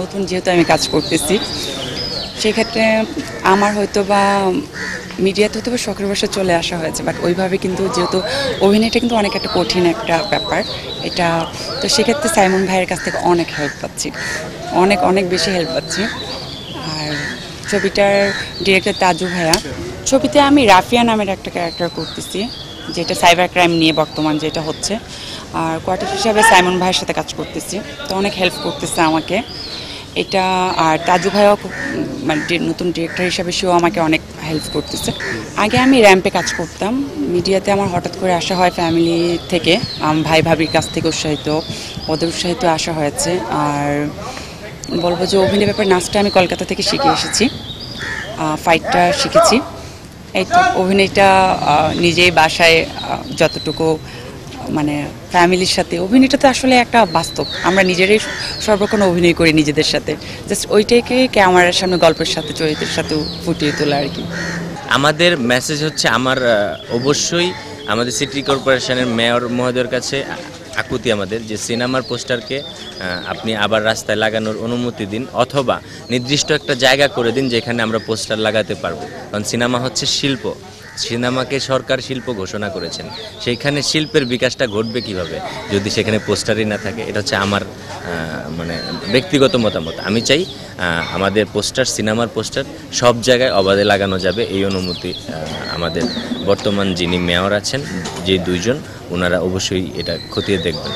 নতুন যেহেতু আমি কাজ করতেছি সেক্ষেত্রে আমার হয়তো বা মিডিয়াতে হয়তো বা শখের বসে চলে আসা হয়েছে, বাট ওইভাবে কিন্তু যেহেতু অভিনয়টা কিন্তু অনেক একটা কঠিন একটা ব্যাপার এটা, তো সেক্ষেত্রে সাইমন ভাইয়ের কাছ থেকে অনেক হেল্প পাচ্ছি, অনেক অনেক বেশি হেল্প পাচ্ছি। আর ছবিটার ডিরেক্টর তাজু ভাইয়া, ছবিতে আমি রাফিয়া নামের একটা ক্যারেক্টার করতেছি যেটা সাইবার ক্রাইম নিয়ে বর্তমান যেটা হচ্ছে, আর কোয়ার্টার হিসাবে সাইমন ভাইয়ের সাথে কাজ করতেছি, তো অনেক হেল্প করতেছে আমাকে এটা। আর তাজু ভাইও মানে নতুন ডিরেক্টর হিসাবে সেও আমাকে অনেক হেল্প করতেছে। আগে আমি র্যাম্পে কাজ করতাম, মিডিয়াতে আমার হঠাৎ করে আসা হয় ফ্যামিলি থেকে, ভাই ভাবির কাছ থেকে উৎসাহিত, ওদের উৎসাহিত আসা হয়েছে। আর বলবো যে অভিনয় ব্যাপারে নাচটা আমি কলকাতা থেকে শিখে এসেছি, ফাইটটা শিখেছি, এই তো অভিনয়টা নিজেই বাসায় যতটুকু মানে ফ্যামিলির সাথে, অভিনয়টা তো আসলে একটা বাস্তব, আমরা নিজেরাই সর্বক্ষণ অভিনয় করি নিজেদের সাথে, জাস্ট ওইটাকে ক্যামেরার সামনে গল্পের সাথে চরিত্রের সাথে ফুটিয়ে তোলা আর কি। আমাদের মেসেজ হচ্ছে আমার অবশ্যই আমাদের সিটি কর্পোরেশনের মেয়র মহোদয়ের কাছে আকুতি আমাদের যে সিনেমার পোস্টারকে আপনি আবার রাস্তায় লাগানোর অনুমতি দিন, অথবা নির্দিষ্ট একটা জায়গা করে দিন যেখানে আমরা পোস্টার লাগাতে পারবো, কারণ সিনেমা হচ্ছে শিল্প, সিনেমাকে সরকার শিল্প ঘোষণা করেছেন, সেইখানে শিল্পের বিকাশটা ঘটবে কিভাবে যদি সেখানে পোস্টারই না থাকে। এটা হচ্ছে আমার মানে ব্যক্তিগত মতামত। আমি চাই আমাদের পোস্টার, সিনেমার পোস্টার সব জায়গায় অবাধে লাগানো যাবে, এই অনুমতি আমাদের বর্তমান যিনি মেয়র আছেন যে দুইজন, ওনারা অবশ্যই এটা খতিয়ে দেখবেন।